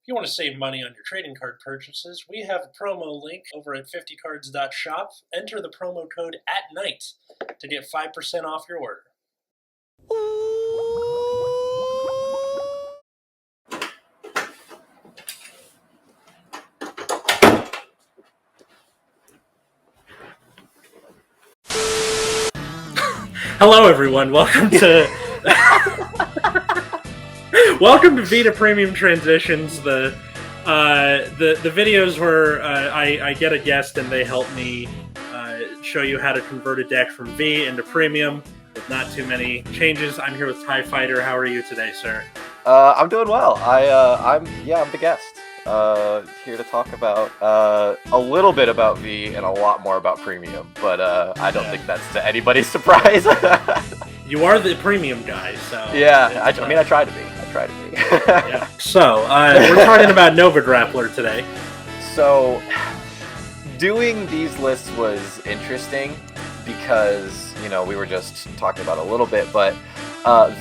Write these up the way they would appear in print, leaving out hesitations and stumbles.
you want to save money on your trading card purchases, we have a promo link over at 50cards.shop. Enter the promo code ATNIGHT to get 5% off your order. Hello, everyone. Welcome to welcome to Vita Premium Transitions. The videos where I get a guest and they help me show you how to convert a deck from V into Premium with not too many changes. I'm here with Tyfyghtr. How are you today, sir? I'm doing well. I'm the guest. Here to talk about a little bit about V and a lot more about Premium, but I don't think that's to anybody's surprise. You are the Premium guy, so yeah. I try to be. Yeah. So we're talking about Nova Grappler today. So doing these lists was interesting because we were just talking about a little bit, but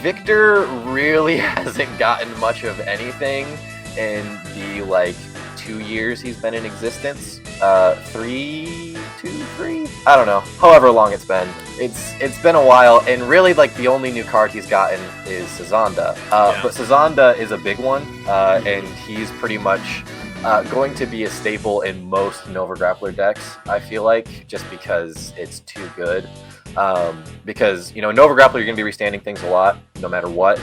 Victor really hasn't gotten much of anything in the 2 years he's been in existence. 3, I don't know, however long it's been. It's been a while, and really the only new card he's gotten is Sazanda. But Sazanda is a big one, and he's pretty much going to be a staple in most Nova Grappler decks, I feel like, just because it's too good. Because Nova Grappler, you're going to be restanding things a lot, no matter what.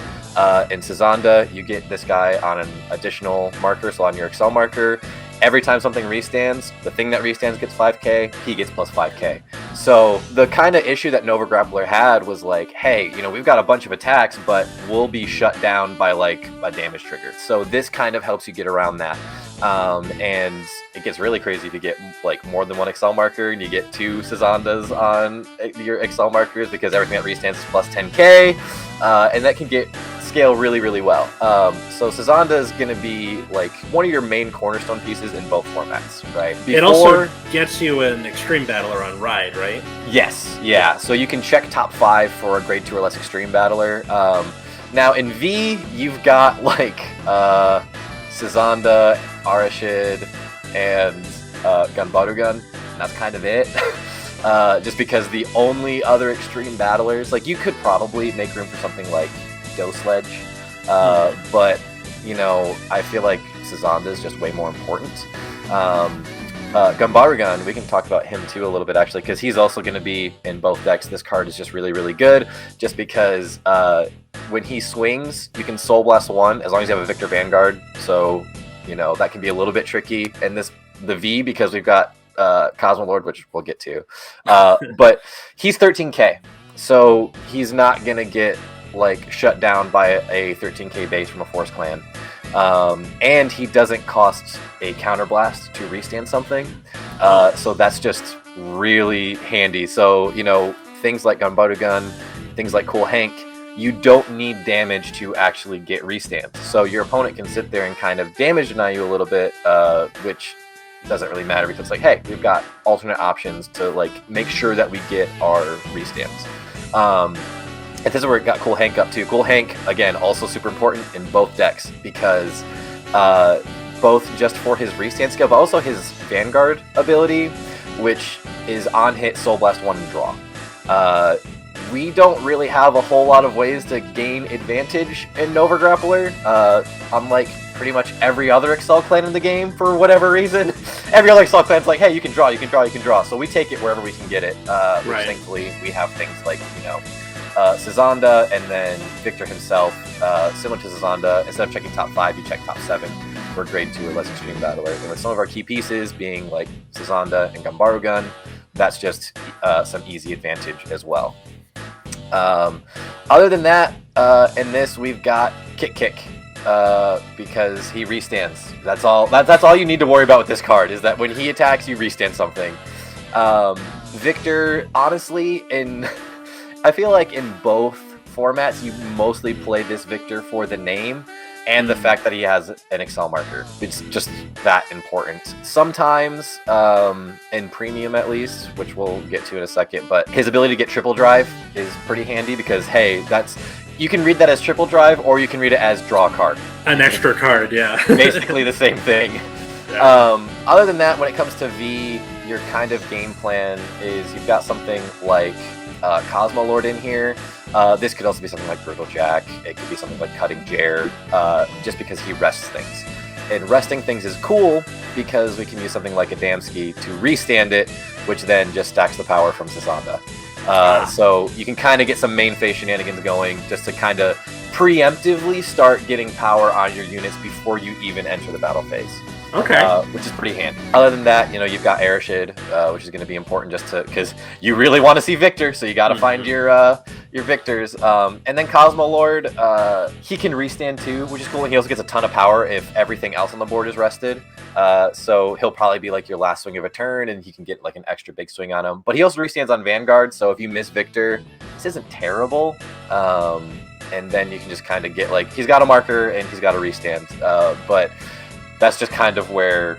In Sazanda, you get this guy on an additional marker, so on your Excel marker, every time something restands, the thing that restands gets 5k, he gets plus 5k. So the kind of issue that Nova Grappler had was hey, we've got a bunch of attacks, but we'll be shut down by a damage trigger. So this kind of helps you get around that. And it gets really crazy if you get more than one Excel marker and you get 2 Sazandas on your Excel markers, because everything that restands is plus 10k, and that can scale really, really well. So Sazanda is going to be one of your main cornerstone pieces in both formats, right? It also gets you an Extreme Battler on Ride, right? Yes, yeah. So you can check top 5 for a grade 2 or less Extreme Battler. Now in V, you've got Sazanda, Arashid, and Gumbaragon, and that's kind of it. Just because the only other Extreme Battlers, you could probably make room for something like Sledge, but I feel like Sazanda is just way more important. Gumbaragon, we can talk about him too a little bit, actually, because he's also going to be in both decks. This card is just really, really good, just because when he swings, you can Soul Blast 1 as long as you have a Victor Vanguard, so that can be a little bit tricky in the V, because we've got Cosmo Lord, which we'll get to, but he's 13k, so he's not going to get shut down by a 13k base from a Forest Clan, and he doesn't cost a counterblast to restand something, so that's just really handy. So things like Gumbaragon, things like Cool Hank, you don't need damage to actually get restands, so your opponent can sit there and kind of damage deny you a little bit, which doesn't really matter, because hey, we've got alternate options to make sure that we get our restands. And this is where it got Cool Hank up too. Cool Hank, again, also super important in both decks, because both just for his restand skill, but also his Vanguard ability, which is on hit, Soul Blast 1 and draw. We don't really have a whole lot of ways to gain advantage in Nova Grappler, unlike pretty much every other Excel clan in the game for whatever reason. Every other Excel clan's hey, you can draw. So we take it wherever we can get it, which thankfully we have things Sazanda, and then Victor himself, similar to Sazanda, instead of checking top 5, you check top 7 for grade 2 or less Extreme Battler. And with some of our key pieces being Sazanda and Gumbaragon, that's just some easy advantage as well. Other than that, in this we've got Kick, because he restands. That's all you need to worry about with this card, is that when he attacks, you restand something. Victor, honestly, I feel like in both formats, you mostly play this Victor for the name and the fact that he has an Excel marker. It's just that important. Sometimes, in Premium at least, which we'll get to in a second, but his ability to get triple drive is pretty handy because, hey, you can read that as triple drive or you can read it as draw a card. An extra card, yeah. Basically the same thing. Yeah. Other than that, when it comes to V, your kind of game plan is you've got something like Cosmo Lord in here. This could also be something like Brutal Jack. It could be something like Cutting Jer, just because he rests things. And resting things is cool because we can use something like a Damski to restand it, which then just stacks the power from Sazanda. So you can kind of get some main phase shenanigans going just to kind of preemptively start getting power on your units before you even enter the battle phase. Okay. Which is pretty handy. Other than that, you've got Arashid, which is going to be important just because you really want to see Victor, so you got to find your Victors. And then Cosmo Lord, he can restand too, which is cool. And he also gets a ton of power if everything else on the board is rested. So he'll probably be like your last swing of a turn, and he can get like an extra big swing on him. But he also restands on Vanguard, so if you miss Victor, this isn't terrible. And then you can just kind of get like, he's got a marker and he's got a restand, but that's just kind of where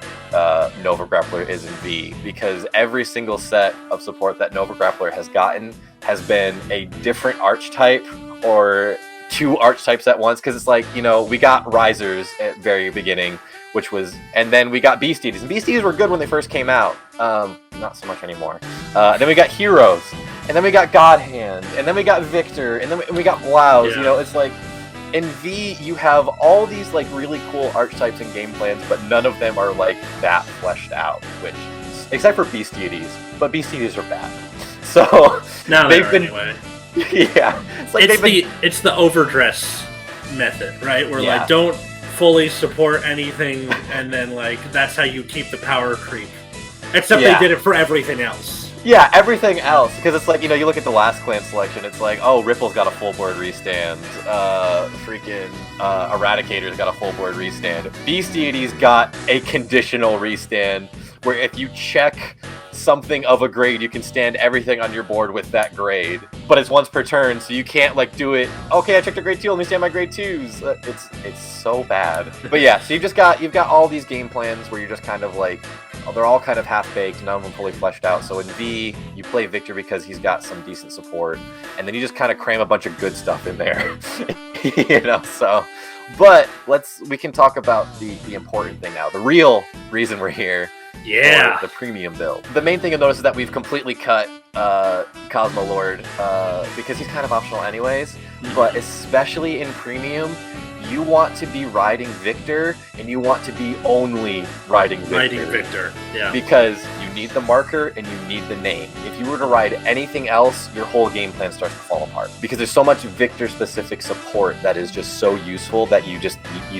Nova Grappler is in V, because every single set of support that Nova Grappler has gotten has been a different archetype or two archetypes at once. Because it's like, we got Risers at very beginning, which was, and then we got Beasties, and Beasties were good when they first came out. Not so much anymore. Then we got Heroes, and then we got God Hand, and then we got Victor, and then we got Blouse. Yeah. It's like, in V, you have all these like really cool archetypes and game plans, but none of them are like that fleshed out. Which, except for Beast Deities, but Beast Deities are bad. So Now they've been, anyway. Yeah, it's like it's the overdress method, right? Where Yeah. like don't fully support anything, and then like that's how you keep the power creep. Except Yeah. they did it for everything else. Yeah, everything else, because it's like, you look at the last clan selection, it's like, oh, Ripple's got a full board restand, Eradicator's got a full board restand, Beast Deity's got a conditional restand, where if you check something of a grade, you can stand everything on your board with that grade, but it's once per turn, so you can't like do it, okay, I checked a grade 2, let me stand my grade 2s. It's so bad. But yeah, so you've got all these game plans where you're just kind of like, they're all kind of half-baked, none of them fully fleshed out. So in V, you play Victor because he's got some decent support, and then you just kind of cram a bunch of good stuff in there. So, but we can talk about the important thing now, the real reason we're here. Yeah. The premium build. The main thing you'll notice is that we've completely cut Cosmo Lord because he's kind of optional anyways, but especially in premium, you want to be riding Victor, and you want to be only riding Victor. Yeah. Because you need the marker and you need the name. If you were to ride anything else, your whole game plan starts to fall apart. Because there's so much Victor-specific support that is just so useful that you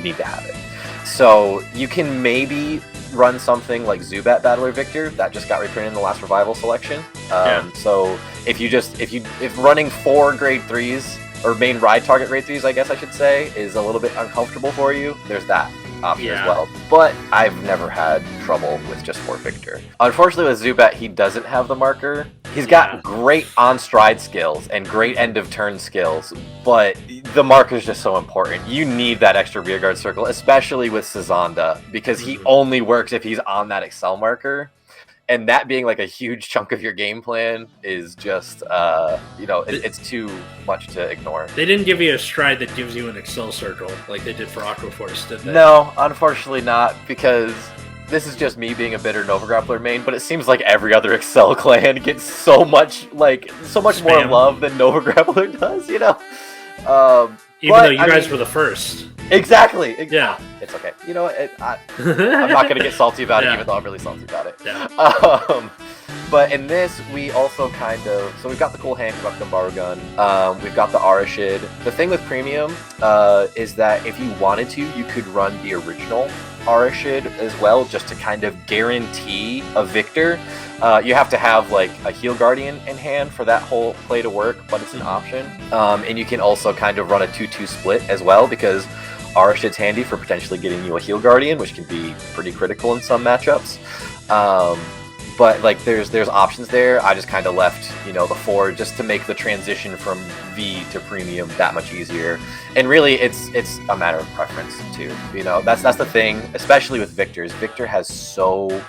need to have it. So you can maybe run something like Zubat Battler Victor that just got reprinted in the last revival selection. So if running 4 grade 3s or main ride target grade 3s, I guess I should say, is a little bit uncomfortable for you, there's that option as well. But I've never had trouble with just 4 Victor. Unfortunately with Zubat, he doesn't have the marker. He's got great on-stride skills and great end-of-turn skills, but the marker is just so important. You need that extra rearguard circle, especially with Sazanda, because he only works if he's on that Excel marker. And that being like a huge chunk of your game plan is just, it's too much to ignore. They didn't give you a stride that gives you an Excel circle like they did for Aquaforce, did they? No, unfortunately not, because this is just me being a bitter Nova Grappler main, but it seems like every other Excel clan gets so much more love than Nova Grappler does, Even though you guys were the first. Exactly. Yeah. It's okay. You know what? I'm not going to get salty about it, even though I'm really salty about it. Yeah. But in this, we also so we've got the cool hand, we've got Gumbaragon, we've got the Arashid. The thing with Premium is that if you wanted to, you could run the original Arashid as well, just to kind of guarantee a Victor. You have to have like a Heal Guardian in hand for that whole play to work, but it's an option. And you can also kind of run a 2-2 split as well, because Arashid's handy for potentially getting you a Heal Guardian, which can be pretty critical in some matchups. But like there's options there. I just kind of left, the 4 just to make the transition from V to Premium that much easier. And really it's a matter of preference too. That's the thing, especially with Victors. Victor has so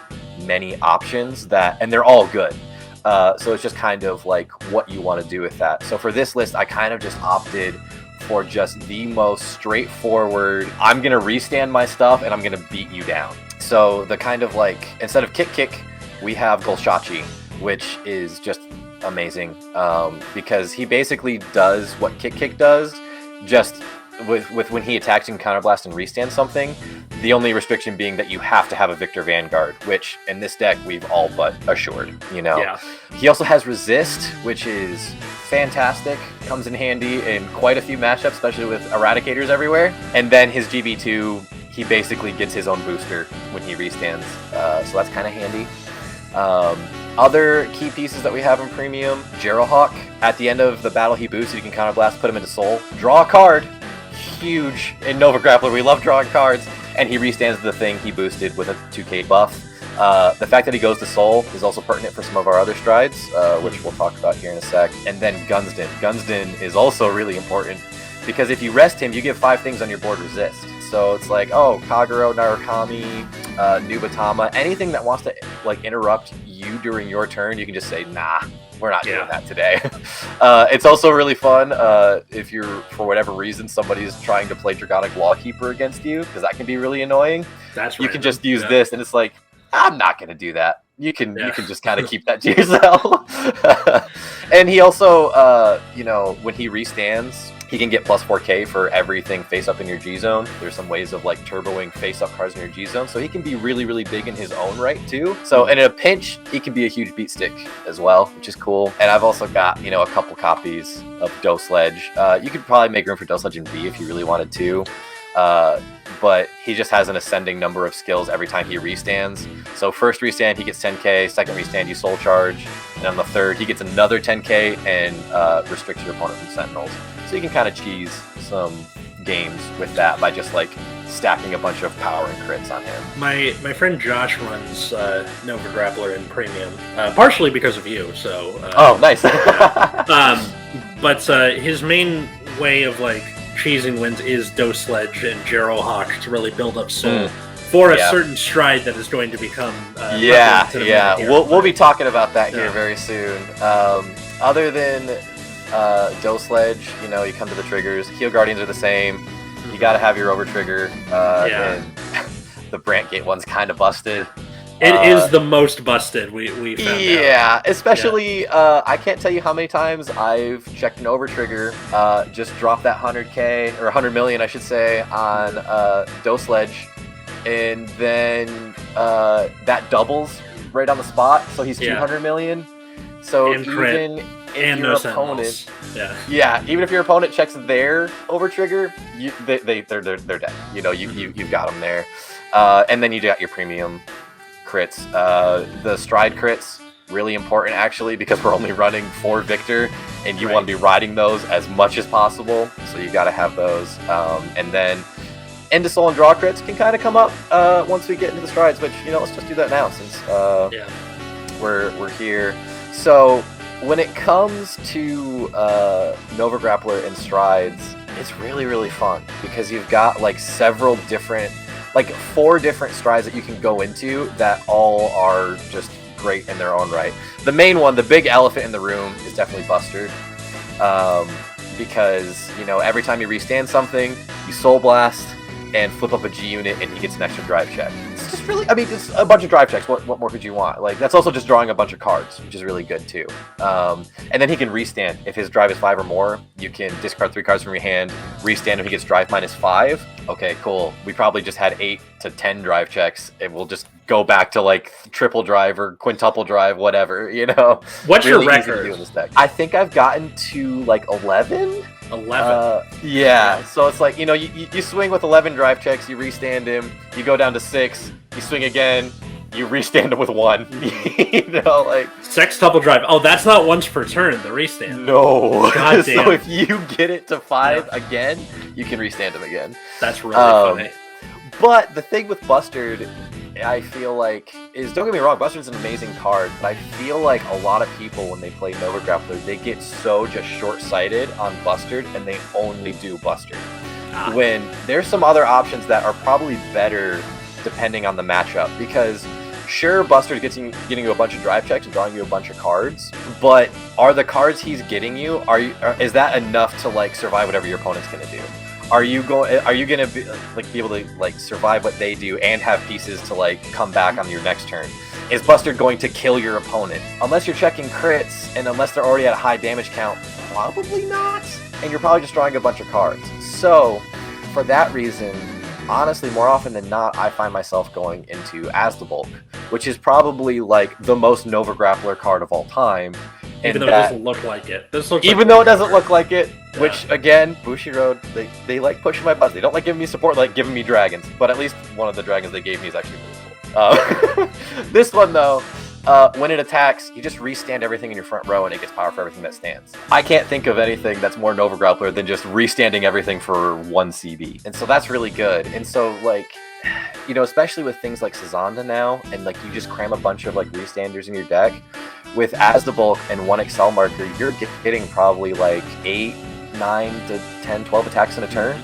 many options and they're all good. So it's just kind of like what you want to do with that. So for this list, I kind of just opted for just the most straightforward, I'm going to restand my stuff and I'm going to beat you down. So the kind of like, instead of kick, we have Golshachi, which is just amazing because he basically does what kick does, just with when he attacks and counterblast and restand something. The only restriction being that you have to have a Victor Vanguard, which in this deck we've all but assured, you know. Yeah. He also has resist, which is fantastic. Comes in handy in quite a few matchups, especially with eradicators everywhere. And then his GB2, he basically gets his own booster when he restands, so that's kind of handy. Other key pieces that we have in Premium, Geralhawk. At the end of the battle he boosts, you can counterblast, put him into Soul, draw a card. Huge in Nova Grappler. We love drawing cards. And he restands the thing he boosted with a 2k buff. The fact that he goes to Soul is also pertinent for some of our other strides, which we'll talk about here in a sec. And then Gunsden. Gunsden is also really important because if you rest him, you give 5 things on your board resist. So it's like, oh, Kagero, Narukami, Nubatama, anything that wants to like interrupt you during your turn, you can just say, nah, we're not doing that today. It's also really fun if you're, for whatever reason, somebody's trying to play Dragonic Lawkeeper against you, because that can be really annoying. That's you can just use this, and it's like, I'm not going to do that. You can just kind of keep that to yourself. And he also, you know, when he restands, he can get plus 4k for everything face up in your G zone. There's some ways of like turboing face up cards in your G zone, so he can be really, really big in his own right too. So in a pinch, he can be a huge beat stick as well, which is cool. And I've also got, you know, a couple copies of Dosledge. You could probably make room for Dosledge in V if you really wanted to. But he just has an ascending number of skills every time he restands. So first restand, he gets 10k. Second restand, you soul charge. And on the third, he gets another 10k and restricts your opponent from Sentinels. So you can kind of cheese some games with that by just like stacking a bunch of power and crits on him. My friend Josh runs Nova Grappler in Premium, partially because of you. So oh, nice. But his main way of like cheesing wins is Dosledge and Geralhawk to really build up soul for a certain stride that is going to become We'll be talking about that here very soon. Other than Dosledge, you know, you come to the triggers. Heal Guardians are the same. You got to have your over trigger. And the Brant Gate one's kind of busted. It is the most busted we found out. Yeah, especially, I can't tell you how many times I've checked an over trigger, just drop that 100k, or 100 million, I should say, on Dosledge, and then that doubles right on the spot, so he's 200 million. So and even if your opponent, even if your opponent checks their over trigger, they're dead. You know, you've got them there, and then you got your premium crits. The stride crits, really important actually, because we're only running 4 Victor, and you want to be riding those as much as possible, so you got to have those. And then End of Soul and draw crits can kind of come up once we get into the strides, which, you know, let's just do that now since we're here. So when it comes to Nova Grappler and strides, it's really, really fun because you've got like several different, like 4 different strides that you can go into that all are just great in their own right. The main one, the big elephant in the room, is definitely Bustard. Because, you know, every time you restand something, you Soul Blast and flip up a G unit and he gets an extra drive check. It's just really, I mean, it's a bunch of drive checks. What more could you want? Like, that's also just drawing a bunch of cards, which is really good too. And then he can restand. If his drive is 5 or more, you can discard 3 cards from your hand, restand if he gets drive -5. Okay, cool. We probably just had 8 to 10 drive checks, and we'll just go back to like triple drive or quintuple drive, whatever, you know. What's really your record? Easy to do in this deck. I think I've gotten to like 11. 11. Yeah, so it's like, you know, you swing with 11 drive checks, you restand him, you go down to 6, you swing again, you restand him with 1. You know, like Sextuple drive. Oh, that's not once per turn, the restand. No. God damn. So if you get it to 5 again, you can restand him again. That's really funny. But the thing with Bustard, I feel like, is, don't get me wrong, Bustard's an amazing card, but I feel like a lot of people, when they play Nova Grappler, they get so just short-sighted on Bustard, and they only do Bustard. When there's some other options that are probably better depending on the matchup, because Sure, Buster's getting you a bunch of drive checks and drawing you a bunch of cards, but are the cards he's getting you, is that enough to like survive whatever your opponent's gonna do? Are you gonna be able to like survive what they do and have pieces to like come back on your next turn? Is Buster going to kill your opponent? Unless you're checking crits and unless they're already at a high damage count, probably not. And you're probably just drawing a bunch of cards. So for that reason, honestly, more often than not, I find myself going into As the Bulk, which is probably like the most Nova Grappler card of all time. Even though it doesn't look like it. Even though it doesn't look like it, which again, Bushiroad, they like pushing my buttons. They don't like giving me support, they like giving me dragons. But at least one of the dragons they gave me is actually really cool. This one though, when it attacks, you just restand everything in your front row and it gets power for everything that stands. I can't think of anything that's more Nova Grappler than just restanding everything for 1 CB. And so that's really good. And so like, you know, especially with things like Sazanda now, and like you just cram a bunch of like restanders in your deck, with As the Bulk and 1 Excel marker, you're getting probably like 8, 9 to 10, 12 attacks in a turn.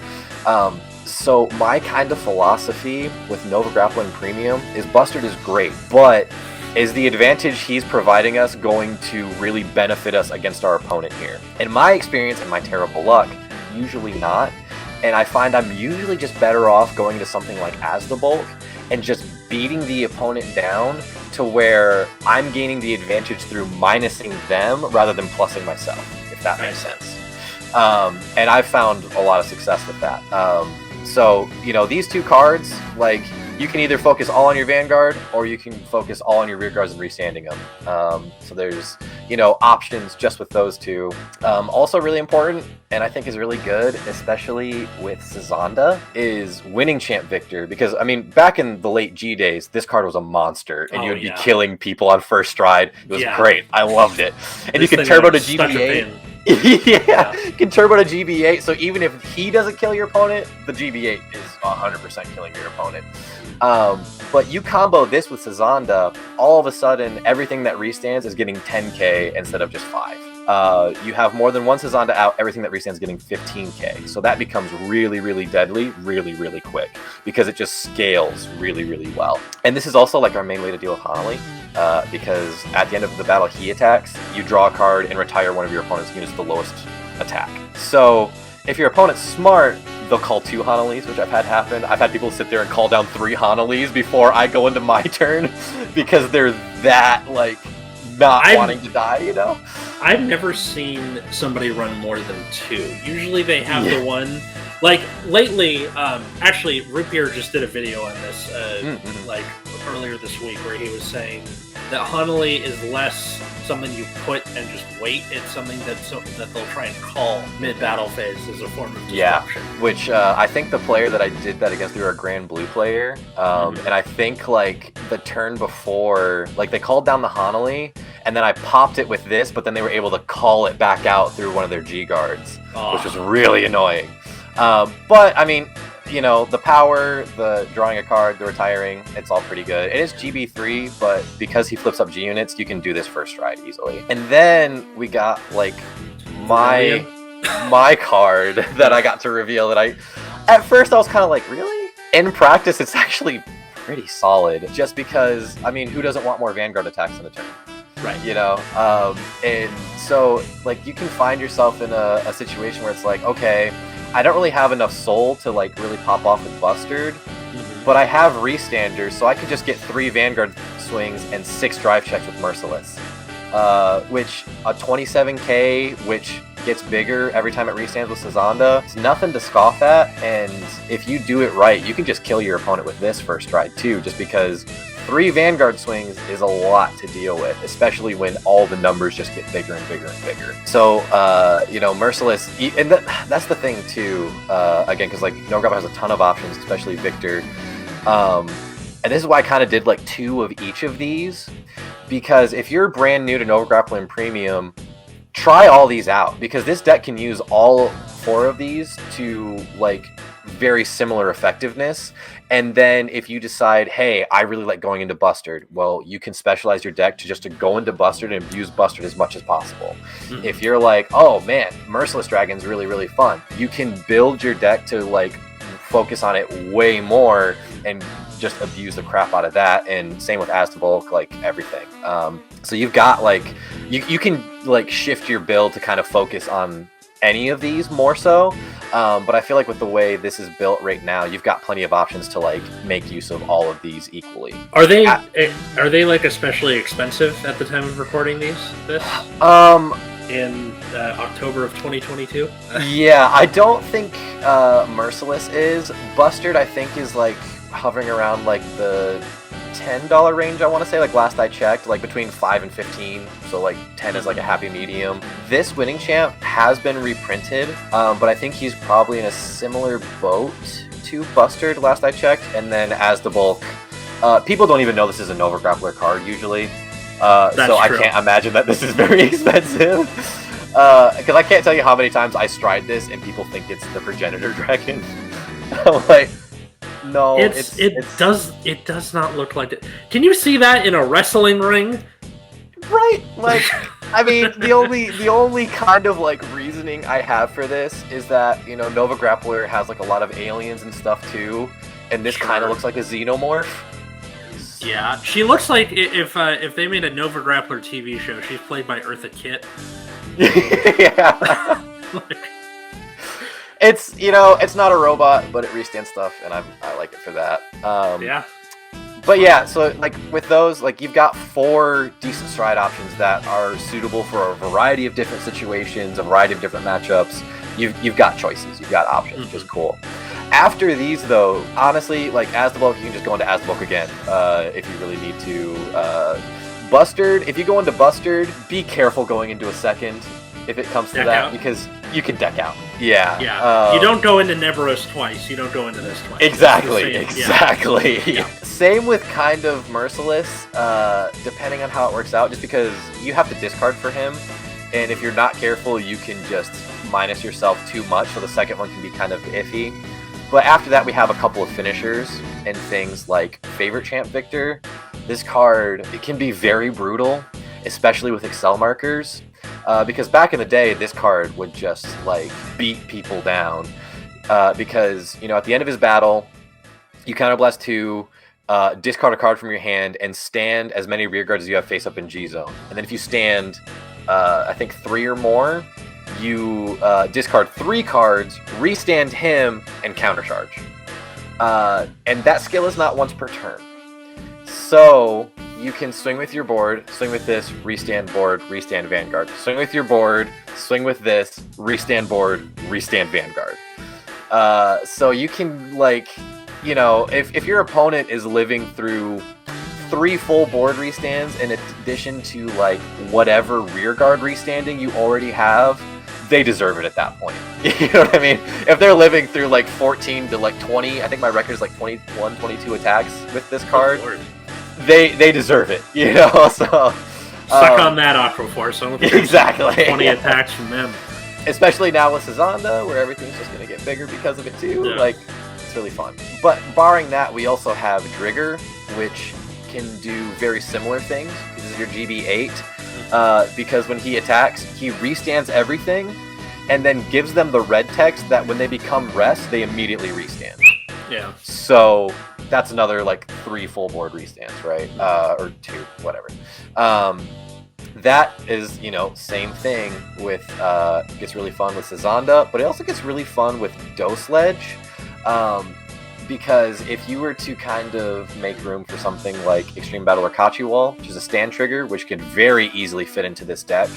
So my kind of philosophy with Nova Grappler and Premium is Bustard is great, but is the advantage he's providing us going to really benefit us against our opponent here? In my experience and my terrible luck, usually not. And I find I'm usually just better off going to something like As the Bulk and just beating the opponent down to where I'm gaining the advantage through minusing them rather than plussing myself, if that makes sense. And I've found a lot of success with that. So, you know, these two cards, like, you can either focus all on your Vanguard or you can focus all on your rear guards and restanding them. So there's, you know, options just with those two. Also really important, and I think is really good, especially with Sazanda, is winning Champ Victor. Because, I mean, back in the late G days, this card was a monster, and you would be killing people on first stride. It was great. I loved it. And you can turbo to GB8. Yeah, you can turbo to GB8, so even if he doesn't kill your opponent, the GB8 is 100% killing your opponent. But you combo this with Sazanda, all of a sudden, everything that restands is getting 10k instead of just 5. You have more than one Sazanda out, everything that restands is getting 15k. So that becomes really, really deadly, really, really quick, because it just scales really, really well. And this is also like our main way to deal with Hanali. Because at the end of the battle he attacks, you draw a card and retire one of your opponent's units to the lowest attack. So if your opponent's smart, they'll call 2 Hanalis, which I've had happen. I've had people sit there and call down 3 Hanalis before I go into my turn because they're that, like, not wanting to die, you know? I've never seen somebody run more than 2. Usually they have the one. Like, lately, actually, Rupier just did a video on this, like, earlier this week, where he was saying that Hanali is less something you put and just wait. It's something that they'll try and call mid-battle phase as a form of disruption. Yeah, which I think the player that I did that against, they were a Grand Blue player, and I think, like, the turn before, like, they called down the Hanali, and then I popped it with this, but then they were able to call it back out through one of their G guards, which was really annoying. But, I mean, you know, the power, the drawing a card, the retiring, it's all pretty good. It is GB3, but because he flips up G units, you can do this first stride easily. And then we got, like, my card that I got to reveal that at first I was kind of like, really? In practice, it's actually pretty solid, just because, I mean, who doesn't want more Vanguard attacks in a turn? Right. You know? And so, like, you can find yourself in a situation where it's like, okay, I don't really have enough soul to, like, really pop off with Bustard, but I have Restanders, so I could just get 3 Vanguard swings and 6 drive checks with Merciless. Which, a 27k, which gets bigger every time it restands with Sazanda, it's nothing to scoff at, and if you do it right, you can just kill your opponent with this first stride, too, just because 3 Vanguard swings is a lot to deal with, especially when all the numbers just get bigger and bigger and bigger. So, you know, Merciless, and that's the thing too, again, because, like, Nova Grappler has a ton of options, especially Victor. And this is why I kind of did, like, 2 of each of these, because if you're brand new to Nova Grappler and Premium, try all these out, because this deck can use all 4 of these to, like, very similar effectiveness. And then if you decide, hey, I really like going into Bustard, well, you can specialize your deck to go into Bustard and abuse Bustard as much as possible. If you're like, oh man, Merciless Dragon's really, really fun, you can build your deck to, like, focus on it way more and just abuse the crap out of that, and same with Astabulk, like everything. So you've got like you can like shift your build to kind of focus on any of these more so. But I feel like with the way this is built right now, you've got plenty of options to like make use of all of these equally. Are they like especially expensive at the time of recording this? In October of 2022? Yeah, I don't think Merciless is. Bustard, I think, is like hovering around like the $10 range, I want to say. Like last I checked, like between 5 and 15. So like 10 is like a happy medium. This winning champ has been reprinted, but I think he's probably in a similar boat to Bustard last I checked. And then Astabulk, people don't even know this is a Nova Grappler card usually. So I can't imagine that this is very expensive. Because I can't tell you how many times I stride this and people think it's the progenitor dragon. I'm like, no, it does not look like it. Can you see that in a wrestling ring? Right, like, I mean, the only kind of like reasoning I have for this is that, you know, Nova Grappler has like a lot of aliens and stuff too, and this kind of looks like a xenomorph. Yeah, she looks like if they made a Nova Grappler TV show, she's played by Eartha Kitt. Yeah. It's, you know, it's not a robot, but it restands stuff, and I like it for that. Yeah. But yeah, so like with those, like you've got 4 decent stride options that are suitable for a variety of different situations, a variety of different matchups. You've got choices, you've got options, which is cool. After these, though, honestly, like Astabulk, you can just go into Astabulk again if you really need to. Bustard, if you go into Bustard, be careful going into a second if it comes to deck that, out. Because you can deck out. Yeah. Yeah. You don't go into Neveros twice. You don't go into this twice. Exactly. Exactly. Yeah. Same with kind of Merciless, depending on how it works out, just because you have to discard for him, and if you're not careful, you can just minus yourself too much, so the second one can be kind of iffy. But after that, we have a couple of finishers and things like Favorite Champ Victor. This card, it can be very brutal, especially with Excel markers, because back in the day, this card would just like beat people down. Because, you know, at the end of his battle, you counterblast 2, discard a card from your hand, and stand as many rear guards as you have face up in G zone. And then if you stand, I think 3 or more, you discard 3 cards, restand him, and countercharge. And that skill is not once per turn. So you can swing with your board, swing with this, restand board, restand Vanguard. Swing with your board, swing with this, restand board, restand Vanguard. So you can, like, you know, if your opponent is living through 3 full board restands in addition to like whatever rear guard restanding you already have, they deserve it at that point. You know what I mean? If they're living through like 14 to like 20, I think my record is like 21, 22 attacks with this card. They deserve it, you know. So suck on that, Aquaforce. Exactly. 20 attacks from them. Especially now with Sazanda, where everything's just going to get bigger because of it too. Yeah. Like, it's really fun. But barring that, we also have Drigger, which can do very similar things. This is your GB8, because when he attacks, he restands everything, and then gives them the red text that when they become rest, they immediately restand. Yeah. So that's another like 3 full board restands, right? Or 2, whatever. That is, you know, same thing with, gets really fun with Sazanda, but it also gets really fun with Dosledge, because if you were to kind of make room for something like Extreme Battle or Kachiwal, which is a stand trigger, which could very easily fit into this deck,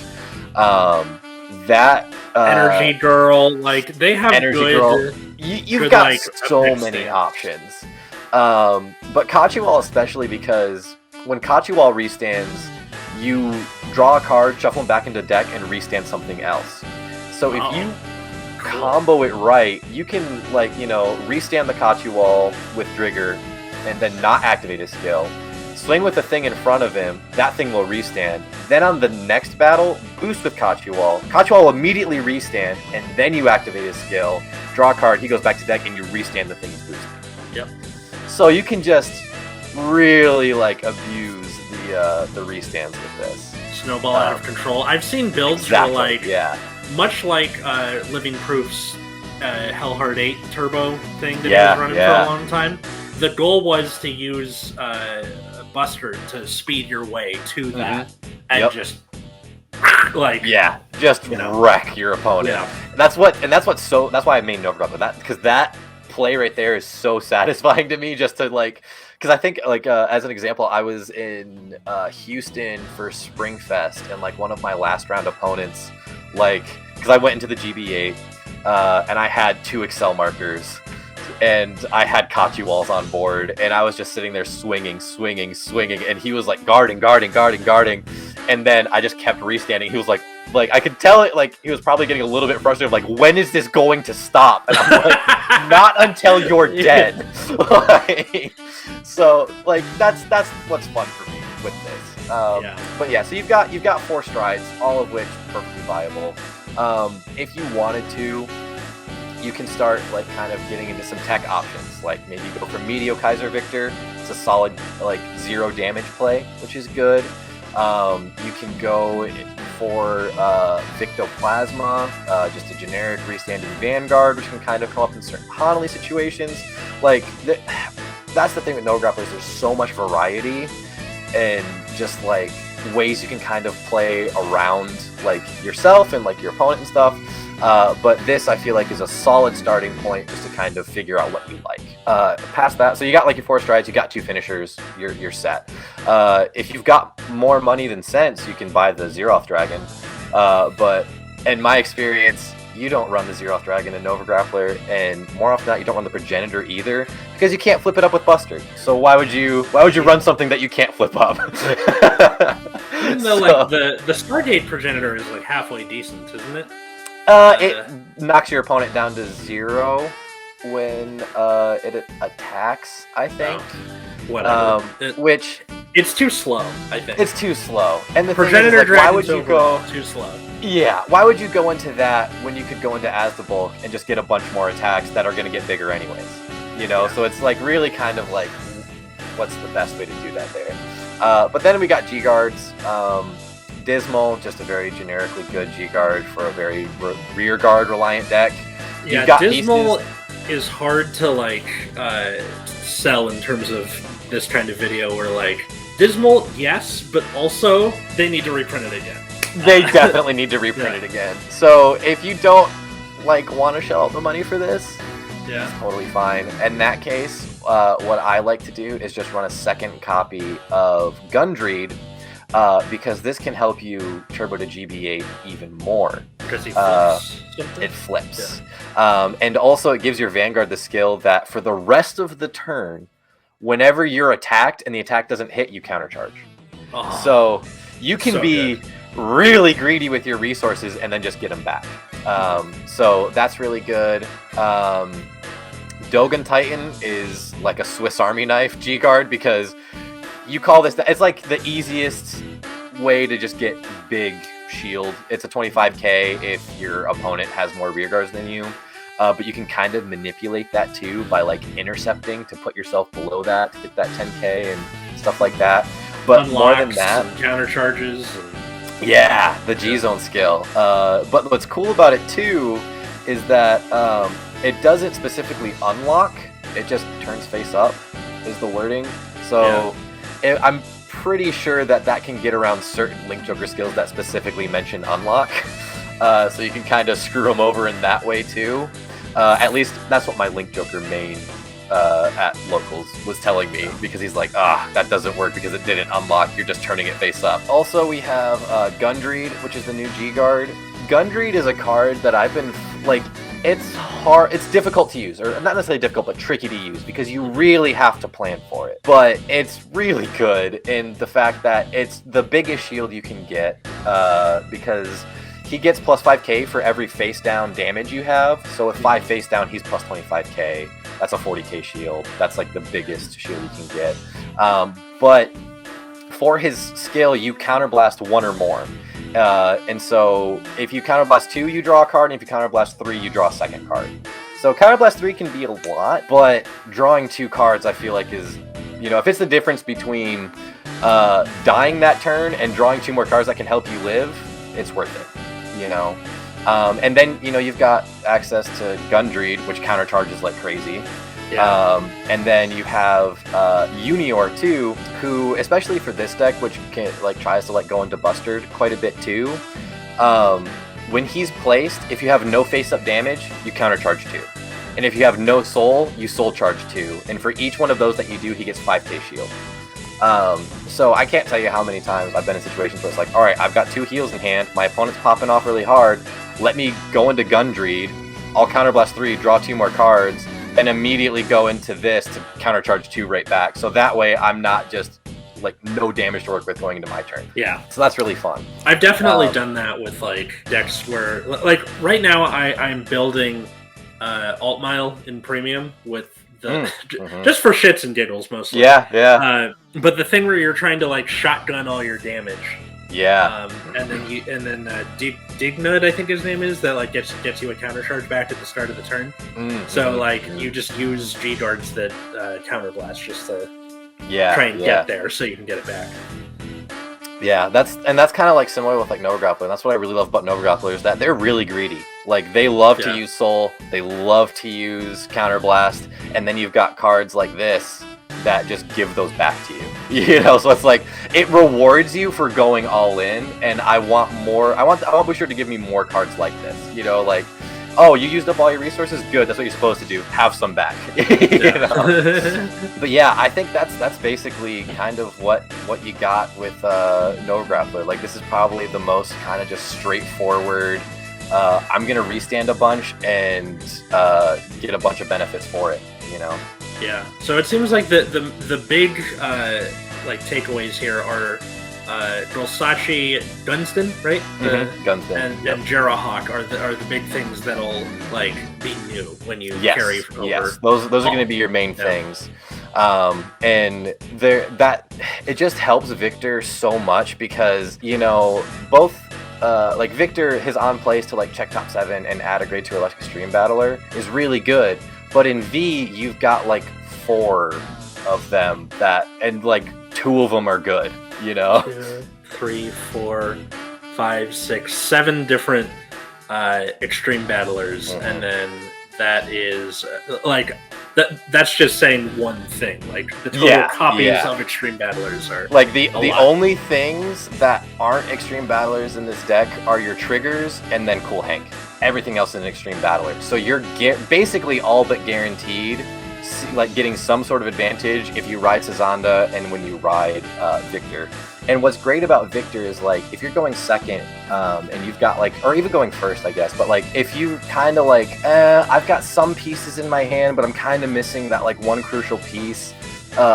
that... Energy Girl, like, they have Energy good... Girl. You've got like, so many options. But Kachiwal especially, because when Kachiwal restands, you draw a card, shuffle them back into deck, and restand something else. So if you combo it right, you can, like, you know, restand the Kachiwal with Drigger and then not activate his skill. Swing with the thing in front of him, that thing will restand. Then on the next battle, boost with Kachiwal. Kachiwal will immediately restand, and then you activate his skill, draw a card, he goes back to deck, and you restand the thing he's boosting. Yep. So you can just really, like, abuse the restands with this. Snowball out of control. I've seen builds exactly, where, like, yeah. Much like Living Proof's Hellheart 8 turbo thing that he was running for a long time. the goal was to use Buster to speed your way to that, and just like just wreck your opponent. Yeah. That's why I made Nova Grappler, because that play right there is so satisfying to me, just to like, because I think like as an example, I was in Houston for Spring Fest, and like one of my last round opponents, like, because I went into the GB8 and I had 2 Excel markers and I had Kachi walls on board, and I was just sitting there swinging, and he was like guarding, and then I just kept restanding. He was like I could tell it, like he was probably getting a little bit frustrated, like, when is this going to stop? And I'm like, not until you're dead. Like, so like that's what's fun for me with this. But yeah, so you've got 4 strides, all of which perfectly viable. If you wanted to, you can start like kind of getting into some tech options, like maybe go for Meteor Kaiser Victor. It's a solid like 0 damage play, which is good. You can go for Victoplasma, just a generic restanding Vanguard, which can kind of come up in certain Hanali situations. Like that's the thing with Nova Grapplers. There's so much variety and just like ways you can kind of play around like yourself and like your opponent and stuff. But this, I feel like, is a solid starting point just to kind of figure out what you like. Past that, so you got like your 4 strides, you got 2 finishers, you're set. If you've got more money than sense, you can buy the Zeroth Dragon. But in my experience, you don't run the Zeroth Dragon in Nova Grappler, and more often than not, you don't run the Progenitor either, because you can't flip it up with Buster. So why would you run something that you can't flip up? Even though like the Stargate Progenitor is like halfway decent, isn't it? It knocks your opponent down to 0 when it attacks, I think. Whatever. Which it's too slow, I think. It's too slow. And the Progenitor thing is, like, why would you overall, go too slow? Yeah, why would you go into that when you could go into Asdabulk and just get a bunch more attacks that are going to get bigger anyways? You know, so it's like really kind of like, what's the best way to do that there? But then we got G-Guards. Dismal, just a very generically good G-Guard for a very rear guard reliant deck. Yeah, got Dismal is hard to like sell in terms of this kind of video where like Dismal, yes, but also they need to reprint it again. They definitely need to reprint it again. So if you don't like want to shell out the money for this, it's totally fine. In that case, what I like to do is just run a second copy of Gundreed. Because this can help you turbo to GB8 even more. Because he flips something? It flips. Yeah. And also it gives your Vanguard the skill that for the rest of the turn, whenever you're attacked and the attack doesn't hit, you countercharge. Oh, so you can be really greedy with your resources and then just get them back. So that's really good. Dogen Titan is like a Swiss Army knife G-Guard, because you call this, it's like the easiest way to just get big shield. It's a 25k if your opponent has more rear guards than you, but you can kind of manipulate that too by like intercepting to put yourself below that to get that 10k and stuff like that. But unlocks, more than that, counter charges. Yeah, the G-Zone skill. But what's cool about it too is that it doesn't specifically unlock, it just turns face up is the wording. So I'm pretty sure that can get around certain Link Joker skills that specifically mention unlock. So you can kind of screw them over in that way too. At least that's what my Link Joker main at Locals was telling me, because he's like, that doesn't work because it didn't unlock, you're just turning it face up. Also, we have Gundreed, which is the new G-Guard. Gundreed is a card that I've been, like, it's difficult to use, or not necessarily difficult, but tricky to use, because you really have to plan for it. But it's really good in the fact that it's the biggest shield you can get, because he gets plus 5k for every face down damage you have. So with 5 face down, he's plus 25k. That's a 40k shield. That's like the biggest shield you can get. But for his skill, you counterblast 1 or more. And so if you counterblast 2, you draw a card, and if you counterblast 3, you draw a second card. So counterblast 3 can be a lot, but drawing 2 cards I feel like is, you know, if it's the difference between dying that turn and drawing 2 more cards that can help you live, it's worth it, you know. And then, you know, you've got access to Gundreed, which countercharges like crazy. Yeah. And then you have Unior too, who, especially for this deck, which can, like, tries to like go into Bustard quite a bit too. When he's placed, if you have no face-up damage, you countercharge 2. And if you have no soul, you soul charge 2. And for each one of those that you do, he gets 5k shield. So I can't tell you how many times I've been in situations where it's like, alright, I've got 2 heals in hand, my opponent's popping off really hard, let me go into Gundreed, I'll counterblast 3, draw 2 more cards, and immediately go into this to countercharge 2 right back. So that way I'm not just like no damage to work with going into my turn. Yeah. So that's really fun. I've definitely done that with like decks where, like right now I'm building Alt Mile in Premium with the just for shits and giggles mostly. Yeah. But the thing where you're trying to like shotgun all your damage. Yeah. And then Dignud, I think his name is, that like gets you a counter charge back at the start of the turn. So like you just use G guards that counterblast just to try and get there so you can get it back. Yeah, that's kind of like similar with like Nova Grappler. And that's what I really love about Nova Grappler is that they're really greedy. Like they love to use Soul, they love to use Counterblast, and then you've got cards like this that just give those back to you. You know, so it's like it rewards you for going all in, and I want more. I want Boucher to give me more cards like this. You know, like, oh, you used up all your resources. Good, that's what you're supposed to do. Have some back. You know? But yeah, I think that's basically kind of what you got with Nova Grappler. Like this is probably the most kind of just straightforward. I'm gonna restand a bunch and get a bunch of benefits for it. You know. Yeah. So it seems like the big like takeaways here are Grolsachi, Gunston, right? Gunston and Jarahawk are the big things that'll like be new when you carry over. Yes, those are going to be your main things. And it just helps Victor so much because, you know, both like Victor, his on plays to like check top 7 and add a grade 2 Electric Extreme Battler is really good. But in V, you've got like 4 of them and like 2 of them are good, you know? 2, 3, 4, 5, 6, 7 different extreme battlers, and then that is like that's just saying one thing. Like the total copies of extreme battlers are like the only things that aren't extreme battlers in this deck are your triggers and then Cool Hank. Everything else is an extreme battler, so you're basically all but guaranteed like getting some sort of advantage if you ride Sazanda and when you ride Victor. And what's great about Victor is like if you're going second and you've got like, or even going first I guess, but like if you kind of like I've got some pieces in my hand but I'm kind of missing that like one crucial piece,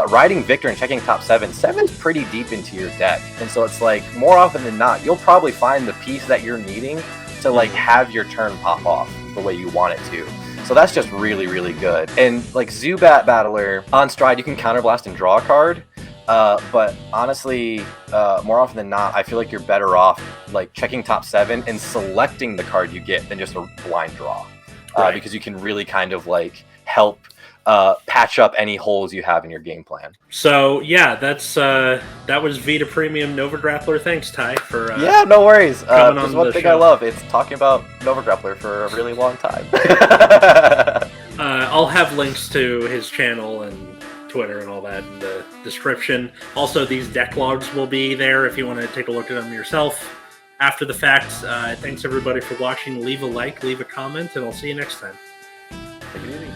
riding Victor and checking top 7's pretty deep into your deck, and so it's like more often than not you'll probably find the piece that you're needing to like have your turn pop off the way you want it to. So that's just really, really good. And like Zubat Battler, on Stride you can counterblast and draw a card, but honestly, more often than not, I feel like you're better off like checking top 7 and selecting the card you get than just a blind draw, because you can really kind of like help patch up any holes you have in your game plan. So yeah, that was Vita Premium Nova Grappler. Thanks, Ty, for no worries. There's one thing I love. It's talking about Nova Grappler for a really long time. I'll have links to his channel and Twitter and all that in the description. Also, these deck logs will be there if you want to take a look at them yourself after the fact. Thanks everybody for watching. Leave a like, leave a comment, and I'll see you next time. Take it easy.